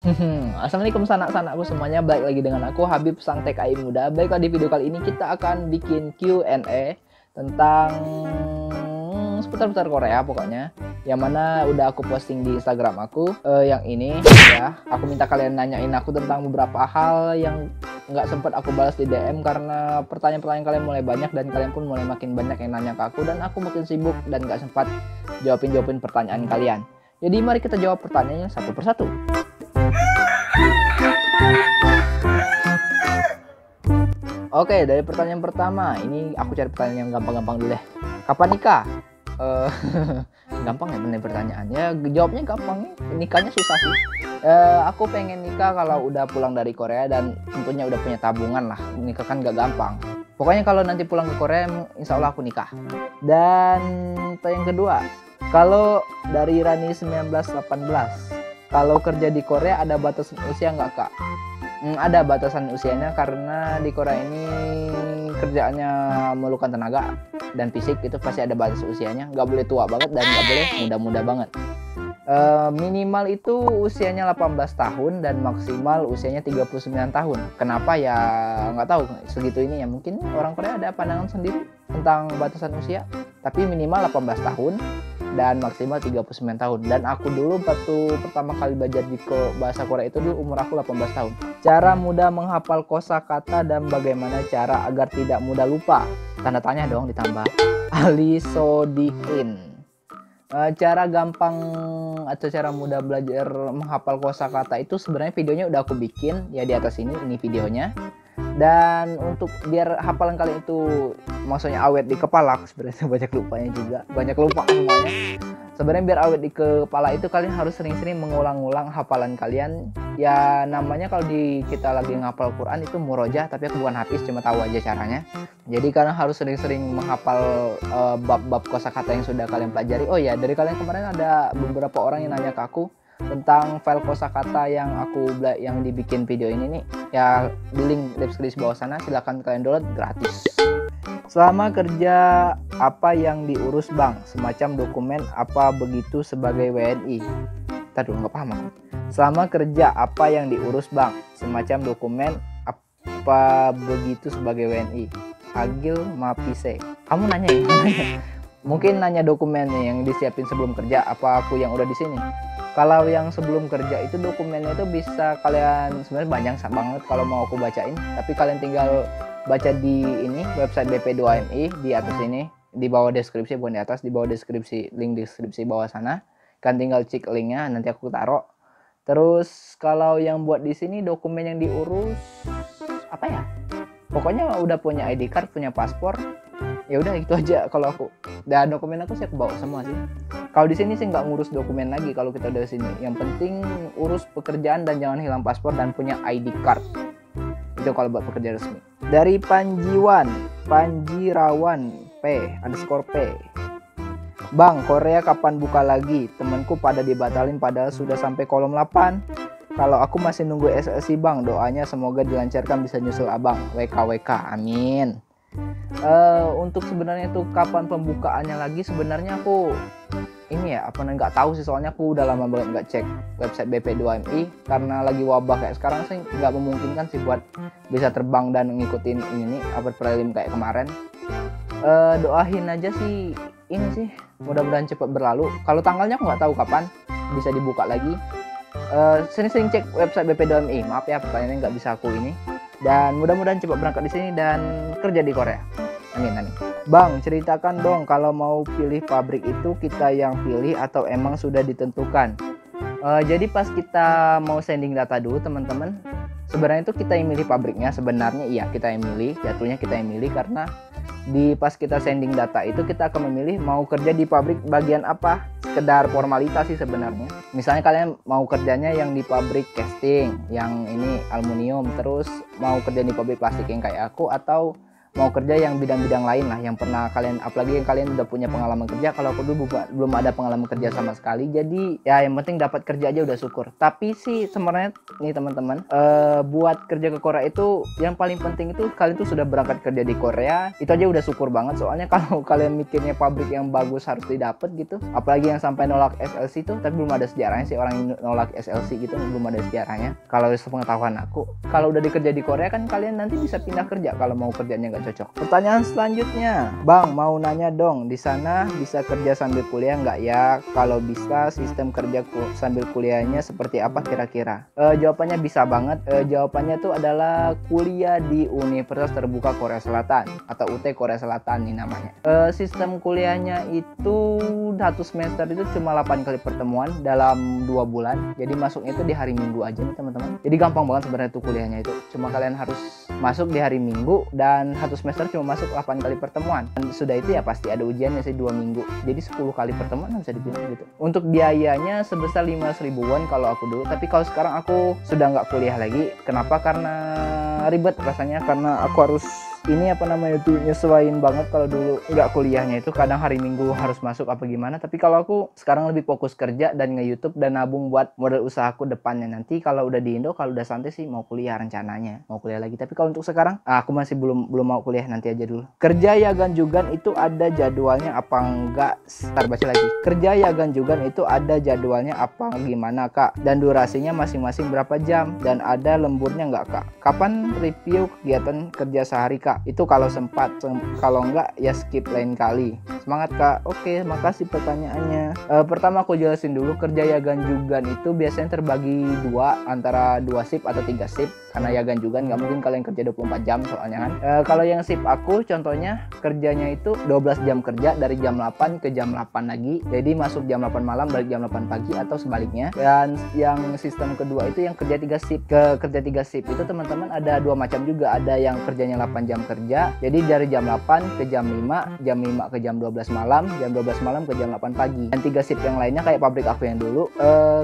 Assalamualaikum sanak-sanakku semuanya, balik lagi dengan aku Habib sang TKI muda. Baiklah, di video kali ini kita akan bikin Q&A tentang seputar-seputar Korea pokoknya, yang mana udah aku posting di Instagram aku. Yang ini ya, aku minta kalian nanyain aku tentang beberapa hal yang nggak sempat aku balas di DM karena pertanyaan-pertanyaan kalian mulai banyak dan kalian pun mulai makin banyak yang nanya ke aku, dan aku makin sibuk dan nggak sempat jawabin pertanyaan kalian. Jadi mari kita jawab pertanyaannya satu persatu. Oke, dari pertanyaan pertama, ini aku cari pertanyaan yang gampang-gampang dulu deh. Kapan nikah? Gampang ya bener pertanyaannya. Jawabnya gampang, nikahnya susah sih. Aku pengen nikah kalau udah pulang dari Korea dan tentunya udah punya tabungan lah. Nikah kan gak gampang. Pokoknya kalau nanti pulang ke Korea, insya Allah aku nikah. Dan yang kedua, kalau dari Rani 1918, kalau kerja di Korea ada batasan usia nggak kak? Ada batasan usianya karena di Korea ini kerjaannya memerlukan tenaga dan fisik, itu pasti ada batas usianya. Nggak boleh tua banget dan nggak boleh muda-muda banget. Minimal itu usianya 18 tahun dan maksimal usianya 39 tahun. Kenapa ya nggak tahu segitu ini ya, mungkin orang Korea ada pandangan sendiri tentang batasan usia. Tapi minimal 18 tahun dan maksimal 39 tahun. Dan aku dulu waktu pertama kali belajar di bahasa Korea itu dulu umur aku 18 tahun. Cara mudah menghafal kosakata dan bagaimana cara agar tidak mudah lupa? Tanda tanya dong ditambah. Ali Sodikin. Cara gampang atau cara mudah belajar menghafal kosakata itu sebenarnya videonya udah aku bikin ya di atas ini videonya. Dan untuk biar hafalan kalian itu maksudnya awet di kepala, sebenarnya banyak lupanya juga, banyak lupa semuanya. Sebenarnya biar awet di kepala itu kalian harus sering-sering mengulang-ulang hafalan kalian. Ya namanya kalau kita lagi ngapal Quran itu murojah, tapi aku bukan hafiz, cuma tahu aja caranya. Jadi kalian harus sering-sering menghafal bab-bab kosakata yang sudah kalian pelajari. Oh ya, dari kalian kemarin ada beberapa orang yang nanya ke aku tentang file kosakata yang dibikin video ini nih ya, di link deskripsi bawah sana, silahkan kalian download gratis. Selama kerja apa yang diurus bang, semacam dokumen apa begitu sebagai WNI? Tadi nggak paham aku. Selama kerja apa yang diurus bang, semacam dokumen apa begitu sebagai WNI? Agil Mapise. Kamu nanya ya? Mungkin nanya dokumennya yang disiapin sebelum kerja, apa aku yang udah di sini? Kalau yang sebelum kerja itu dokumennya itu bisa kalian, sebenarnya banyak banget kalau mau aku bacain, tapi kalian tinggal baca di ini website BP2MI di atas ini, di bawah deskripsi, bukan di atas, di bawah deskripsi, link deskripsi bawah sana. Kan tinggal cek linknya, nanti aku taruh. Terus kalau yang buat di sini dokumen yang diurus apa ya? Pokoknya udah punya ID card, punya paspor. Ya udah itu aja kalau aku. Dan dokumen aku sih aku bawa semua sih. Kalau di sini sih nggak ngurus dokumen lagi kalau kita udah sini. Yang penting urus pekerjaan dan jangan hilang paspor dan punya ID card. Itu kalau buat pekerja resmi. Dari Panjirawan P_P. Bang, Korea kapan buka lagi? Temanku pada dibatalin padahal sudah sampai kolom 8. Kalau aku masih nunggu SSI bang, doanya semoga dilancarkan bisa nyusul abang. WKWK, amin. Untuk sebenarnya tuh kapan pembukaannya lagi, sebenarnya aku ini ya nggak tahu sih, soalnya aku udah lama banget nggak cek website BP2MI karena lagi wabah kayak sekarang sih nggak memungkinkan sih buat bisa terbang dan ngikutin ini prelim kayak kemarin. Doain aja sih ini sih, mudah-mudahan cepat berlalu. Kalau tanggalnya aku nggak tahu kapan bisa dibuka lagi. Sering-sering cek website BP2MI, maaf ya pertanyaannya nggak bisa aku ini. Dan mudah-mudahan cepat berangkat di sini dan kerja di Korea. Amin amin. Bang, ceritakan dong kalau mau pilih pabrik itu kita yang pilih atau emang sudah ditentukan? Jadi pas kita mau sending data dulu teman-teman, sebenarnya itu kita yang milih pabriknya. Sebenarnya iya kita yang milih, jatuhnya kita yang milih karena pas kita sending data itu kita akan memilih mau kerja di pabrik bagian apa, sekedar formalitas sih sebenarnya. Misalnya kalian mau kerjanya yang di pabrik casting, yang ini aluminium, terus mau kerja di pabrik plastik yang kayak aku, atau mau kerja yang bidang-bidang lain lah yang pernah kalian, apalagi yang kalian udah punya pengalaman kerja. Kalau aku dulu belum ada pengalaman kerja sama sekali, jadi ya yang penting dapat kerja aja udah syukur. Tapi sih sebenarnya nih teman-teman, buat kerja ke Korea itu yang paling penting itu kalian tuh sudah berangkat kerja di Korea, itu aja udah syukur banget. Soalnya kalau kalian mikirnya pabrik yang bagus harus didapat gitu, apalagi yang sampai nolak SLC itu, tapi belum ada sejarahnya sih orang yang nolak SLC gitu, belum ada sejarahnya. Kalau sepengetahuan aku, kalau udah dikerja di Korea kan kalian nanti bisa pindah kerja kalau mau kerjanya nggak cocok. Pertanyaan selanjutnya, Bang mau nanya dong, di sana bisa kerja sambil kuliah nggak ya? Kalau bisa, sistem kerja sambil kuliahnya seperti apa kira-kira? Jawabannya bisa banget. Jawabannya tuh adalah kuliah di Universitas Terbuka Korea Selatan atau UT Korea Selatan nih namanya. Sistem kuliahnya itu 1 semester itu cuma 8 kali pertemuan dalam 2 bulan. Jadi masuknya itu di hari Minggu aja nih teman-teman. Jadi gampang banget sebenarnya tuh kuliahnya itu. Cuma kalian harus masuk di hari Minggu dan 1 semester cuma masuk 8 kali pertemuan. Dan sudah itu ya pasti ada ujiannya sih 2 minggu. Jadi 10 kali pertemuan bisa dibilang gitu. Untuk biayanya sebesar 500 ribuan kalau aku dulu. Tapi kalau sekarang aku sudah nggak kuliah lagi. Kenapa? Karena ribet rasanya, karena aku harus ini apa namanya itu nyesuaiin banget. Kalau dulu nggak kuliahnya itu kadang hari Minggu harus masuk apa gimana, tapi kalau aku sekarang lebih fokus kerja dan nge-YouTube dan nabung buat modal usahaku depannya. Nanti kalau udah di Indo, kalau udah santai sih mau kuliah, rencananya mau kuliah lagi. Tapi kalau untuk sekarang aku masih belum mau kuliah, nanti aja dulu. Kerja Yagan Jugan itu ada jadwalnya apa enggak? Ntar baca lagi. Kerja Yagan Jugan itu ada jadwalnya apa gimana Kak? Dan durasinya masing-masing berapa jam? Dan ada lemburnya nggak Kak? Kapan review kegiatan kerja sehari Kak? Itu kalau sempat, kalau enggak ya skip lain kali. Semangat Kak. Oke, makasih pertanyaannya. Pertama aku jelasin dulu, kerja Yagan Jugan itu biasanya terbagi dua, antara 2 shift atau 3 shift. Karena Yagan Jugan nggak mungkin kalian kerja 24 jam soalnya kan. Kalau yang shift aku contohnya kerjanya itu 12 jam kerja dari jam 8 ke jam 8 lagi. Jadi masuk jam 8 malam balik jam 8 pagi atau sebaliknya. Dan yang sistem kedua itu yang kerja 3 shift. Kerja 3 shift itu teman-teman ada 2 macam juga. Ada yang kerjanya 8 jam kerja. Jadi dari jam 8 ke jam 5 ke jam 12 malam, jam 12 malam ke jam 8 pagi. Dan 3 shift yang lainnya kayak pabrik aku yang dulu,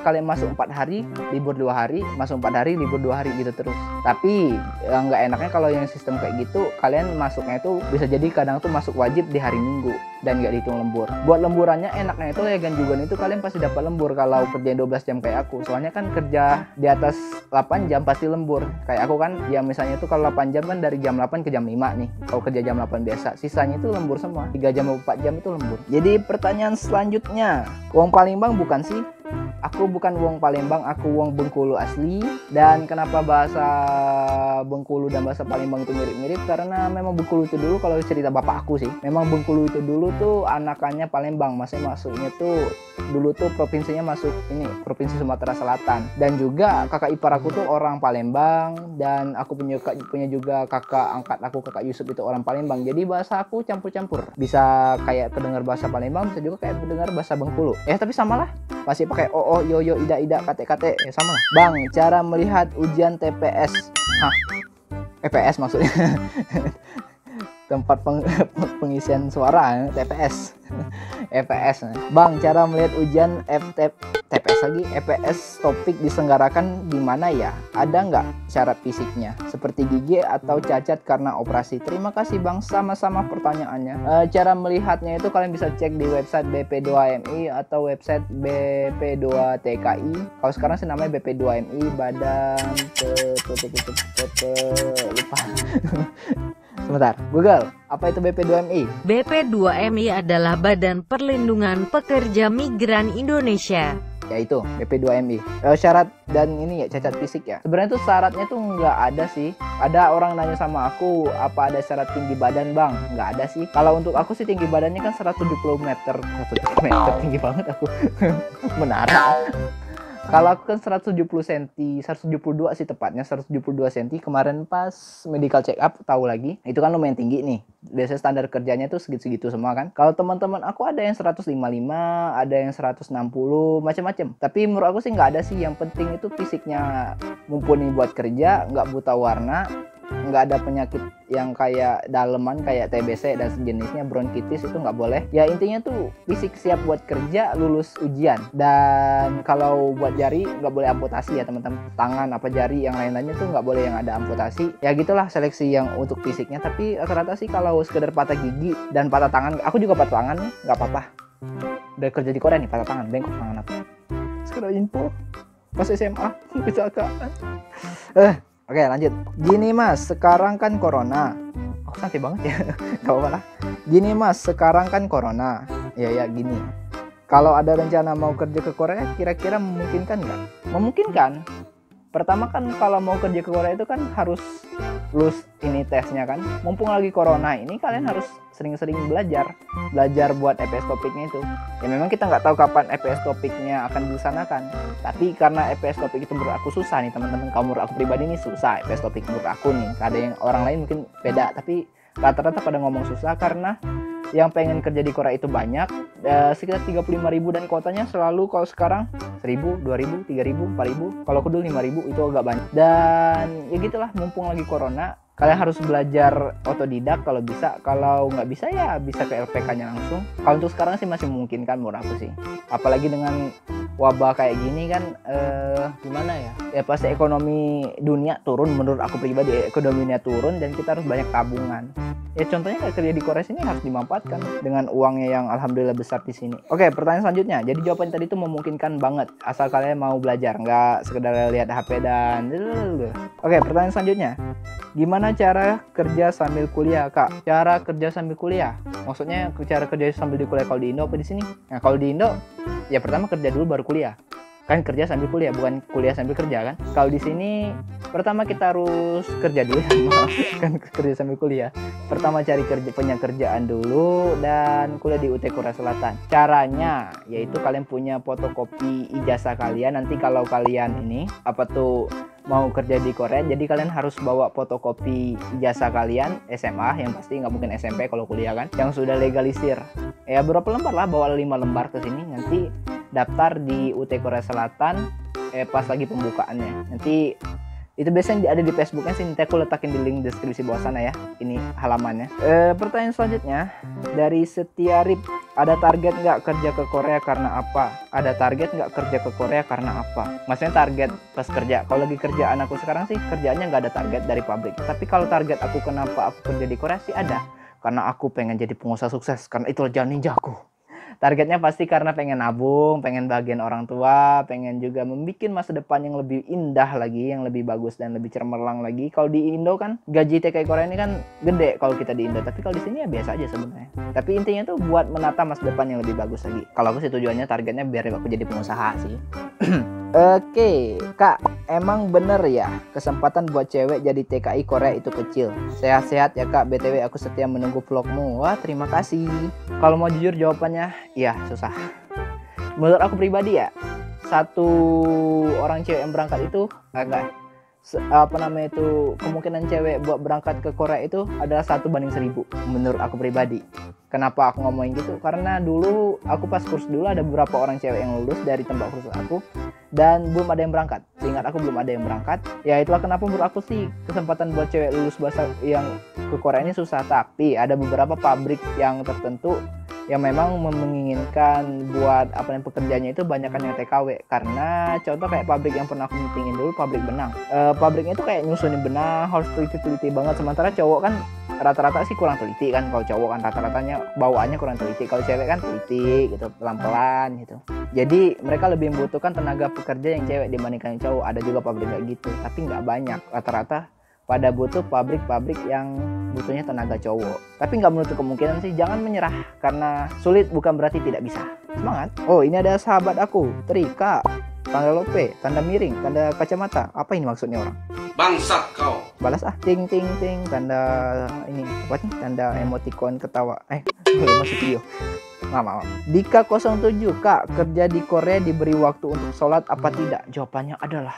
kalian masuk 4 hari, libur 2 hari, masuk 4 hari, libur 2 hari gitu terus. Tapi yang nggak enaknya kalau yang sistem kayak gitu, kalian masuknya itu bisa jadi kadang tuh masuk wajib di hari Minggu dan nggak dihitung lembur. Buat lemburannya enaknya itu Yagan Jugan itu kalian pasti dapat lembur kalau kerja 12 jam kayak aku. Soalnya kan kerja di atas 8 jam pasti lembur. Kayak aku kan ya misalnya itu kalau 8 jam kan dari jam 8 ke jam 5 nih. Kalau kerja jam 8 biasa, sisanya itu lembur semua. 3 jam 4 jam itu lembur. Jadi pertanyaan selanjutnya, Wong Palembang bukan sih? Aku bukan Wong Palembang, aku Wong Bengkulu asli. Dan kenapa bahasa Bengkulu dan bahasa Palembang itu mirip-mirip? Karena memang Bengkulu itu dulu, kalau cerita bapak aku sih, memang Bengkulu itu dulu tuh anakannya Palembang. Maksudnya tuh dulu tuh provinsinya masuk ini, Provinsi Sumatera Selatan. Dan juga kakak ipar aku tuh orang Palembang. Dan aku punya juga kakak angkat aku, kakak Yusuf itu orang Palembang. Jadi bahasa aku campur-campur. Bisa kayak kedengar bahasa Palembang, bisa juga kayak mendengar bahasa Bengkulu. Tapi samalah. Pasti pakai oh, yo, ida, kate, sama lah. Bang, cara melihat ujian TPS. EPS maksudnya. Tempat pengisian suara, TPS. EPS. Bang, cara melihat ujian TPS lagi, EPS topik diselenggarakan di mana ya? Ada nggak syarat fisiknya? Seperti gigi atau cacat karena operasi? Terima kasih Bang, sama-sama pertanyaannya. Cara melihatnya itu kalian bisa cek di website BP2MI atau website BP2TKI. Kalau sekarang sih namanya BP2MI, Badan lupa. Sebentar, Google, apa itu BP2MI? BP2MI adalah Badan Perlindungan Pekerja Migran Indonesia. Ya itu, BP2MI. Syarat dan ini ya, cacat fisik ya. Sebenarnya tuh syaratnya tuh nggak ada sih. Ada orang nanya sama aku, apa ada syarat tinggi badan Bang? Nggak ada sih. Kalau untuk aku sih tinggi badannya kan 170 meter. 170 meter, tinggi banget aku. Menara. Kalau aku kan 170 cm, 172 sih tepatnya, 172 cm. Kemarin pas medical check up tahu lagi, itu kan lumayan tinggi nih. Biasanya standar kerjanya tuh segitu-segitu semua kan. Kalau teman-teman aku ada yang 155, ada yang 160, macam-macam. Tapi menurut aku sih nggak ada sih. Yang penting itu fisiknya mumpuni buat kerja, nggak buta warna. nggak ada penyakit yang kayak daleman kayak TBC dan sejenisnya, bronkitis itu nggak boleh. Ya intinya tuh fisik siap buat kerja, lulus ujian. Dan kalau buat jari nggak boleh amputasi ya teman-teman, tangan apa jari yang lain-lainnya tuh nggak boleh yang ada amputasi. Ya gitulah seleksi yang untuk fisiknya. Tapi rata-rata sih kalau sekedar patah gigi dan patah tangan, aku juga patah tangan nih, nggak apa-apa. Udah kerja di Korea nih patah tangan, bengkok tangan aku. Sekedar info pas SMA kecelakaan. Oke lanjut. Gini mas, sekarang kan corona. Aku santai banget ya. Gak apa-apa lah. Gini mas, sekarang kan corona. Ya gini. Kalau ada rencana mau kerja ke Korea, kira-kira memungkinkan nggak? Memungkinkan. Pertama kan kalau mau kerja ke Korea itu kan harus lulus ini tesnya kan. Mumpung lagi corona ini, kalian harus sering-sering belajar buat EPS topiknya itu. Ya memang kita nggak tahu kapan EPS topiknya akan dilaksanakan. Tapi karena EPS topik itu menurut aku susah nih teman-teman. Kalau menurut aku pribadi ini susah EPS topik menurut aku nih. Ada yang orang lain mungkin beda, tapi rata-rata pada ngomong susah karena yang pengen kerja di Korea itu banyak, sekitar 35.000 dan kuotanya selalu kalau sekarang 1.000, 2.000, 3.000, 4.000, kalau aku dulu 5.000 itu agak banyak. Dan ya gitulah, mumpung lagi corona, kalian harus belajar otodidak kalau bisa. Kalau nggak bisa ya bisa ke LPK-nya langsung. Kalau untuk sekarang sih masih memungkinkan menurut aku sih. Apalagi dengan wabah kayak gini kan, gimana ya? Ya pasti ekonomi dunia turun, menurut aku pribadi ekonominya turun dan kita harus banyak tabungan. Ya contohnya kayak kerja di Korea sini harus dimanfaatkan dengan uangnya yang alhamdulillah besar di sini. Oke, pertanyaan selanjutnya. Jadi jawaban tadi itu memungkinkan banget asal kalian mau belajar, nggak sekedar lihat HP dan. Oke, pertanyaan selanjutnya. Gimana cara kerja sambil kuliah, Kak? Cara kerja sambil kuliah? Maksudnya cara kerja sambil di kuliah kalau di Indo apa di sini? Nah, kalau di Indo ya pertama kerja dulu baru kuliah. Kan kerja sambil kuliah, bukan kuliah sambil kerja kan? Kalau di sini pertama kita harus kerja dulu kan kerja sambil kuliah. Pertama cari punya kerjaan dulu dan kuliah di UT Korea Selatan. Caranya yaitu kalian punya fotokopi ijazah kalian. Nanti kalau kalian ini mau kerja di Korea, jadi kalian harus bawa fotokopi ijazah kalian SMA, yang pasti nggak mungkin SMP kalau kuliah kan, yang sudah legalisir. Ya berapa lembar lah, bawa 5 lembar ke sini, nanti daftar di UT Korea Selatan pas lagi pembukaannya. Nanti itu biasanya ada di Facebooknya sih, nanti aku letakin di link deskripsi bawah sana ya, ini halamannya. Pertanyaan selanjutnya dari Setiarip, ada target nggak kerja ke Korea karena apa? Ada target nggak kerja ke Korea karena apa? Maksudnya target pas kerja. Kalau lagi kerjaan aku sekarang sih kerjaannya nggak ada target dari pabrik. Tapi kalau target aku kenapa aku kerja di Korea sih ada. Karena aku pengen jadi pengusaha sukses, karena itulah jalan ninjaku. Targetnya pasti karena pengen nabung, pengen bagian orang tua, pengen juga membuat masa depan yang lebih indah lagi, yang lebih bagus dan lebih cemerlang lagi. Kalau di Indo kan gaji TKI Korea ini kan gede kalau kita di Indo, tapi kalau di sini ya biasa aja sebenarnya. Tapi intinya tuh buat menata masa depan yang lebih bagus lagi. Kalau aku sih tujuannya targetnya biar aku jadi pengusaha sih. Oke, Kak, emang bener ya kesempatan buat cewek jadi TKI Korea itu kecil? Sehat-sehat ya Kak, BTW aku setia menunggu vlogmu. Wah, terima kasih. Kalau mau jujur jawabannya, iya susah. Menurut aku pribadi ya, satu orang cewek yang berangkat itu kemungkinan cewek buat berangkat ke Korea itu adalah 1/1000 menurut aku pribadi. Kenapa aku ngomongin gitu? Karena dulu aku pas kursus dulu ada beberapa orang cewek yang lulus dari tempat kursus aku dan belum ada yang berangkat. Seingat aku belum ada yang berangkat. Ya itulah kenapa menurut aku sih kesempatan buat cewek lulus bahasa yang ke Korea ini susah. Tapi ada beberapa pabrik yang tertentu yang memang menginginkan buat pekerjaannya itu banyakkan yang TKW. Karena contoh kayak pabrik yang pernah aku meetingin dulu, pabrik benang. Pabriknya itu kayak nyusunin benang harus teliti-teliti banget. Sementara cowok kan rata-rata sih kurang teliti kan. Kalau cowok kan rata-ratanya bawaannya kurang teliti. Kalau cewek kan teliti gitu, pelan-pelan gitu. Jadi mereka lebih membutuhkan tenaga pekerja yang cewek dibandingkan yang cowok. Ada juga pabrik kayak gitu, tapi nggak banyak. Rata-rata pada butuh pabrik-pabrik yang butuhnya tenaga cowok. Tapi nggak menutup kemungkinan sih, jangan menyerah. Karena sulit bukan berarti tidak bisa. Semangat. Oh, ini ada sahabat aku, Tri, Kak, tanda lope, tanda miring, tanda kacamata. Apa ini maksudnya orang? Bangsat kau. Balas ting ting ting, tanda ini apa nih? Tanda emoticon ketawa. Masih video. Maaf. Dika 07, Kak, kerja di Korea diberi waktu untuk sholat apa tidak? Jawabannya adalah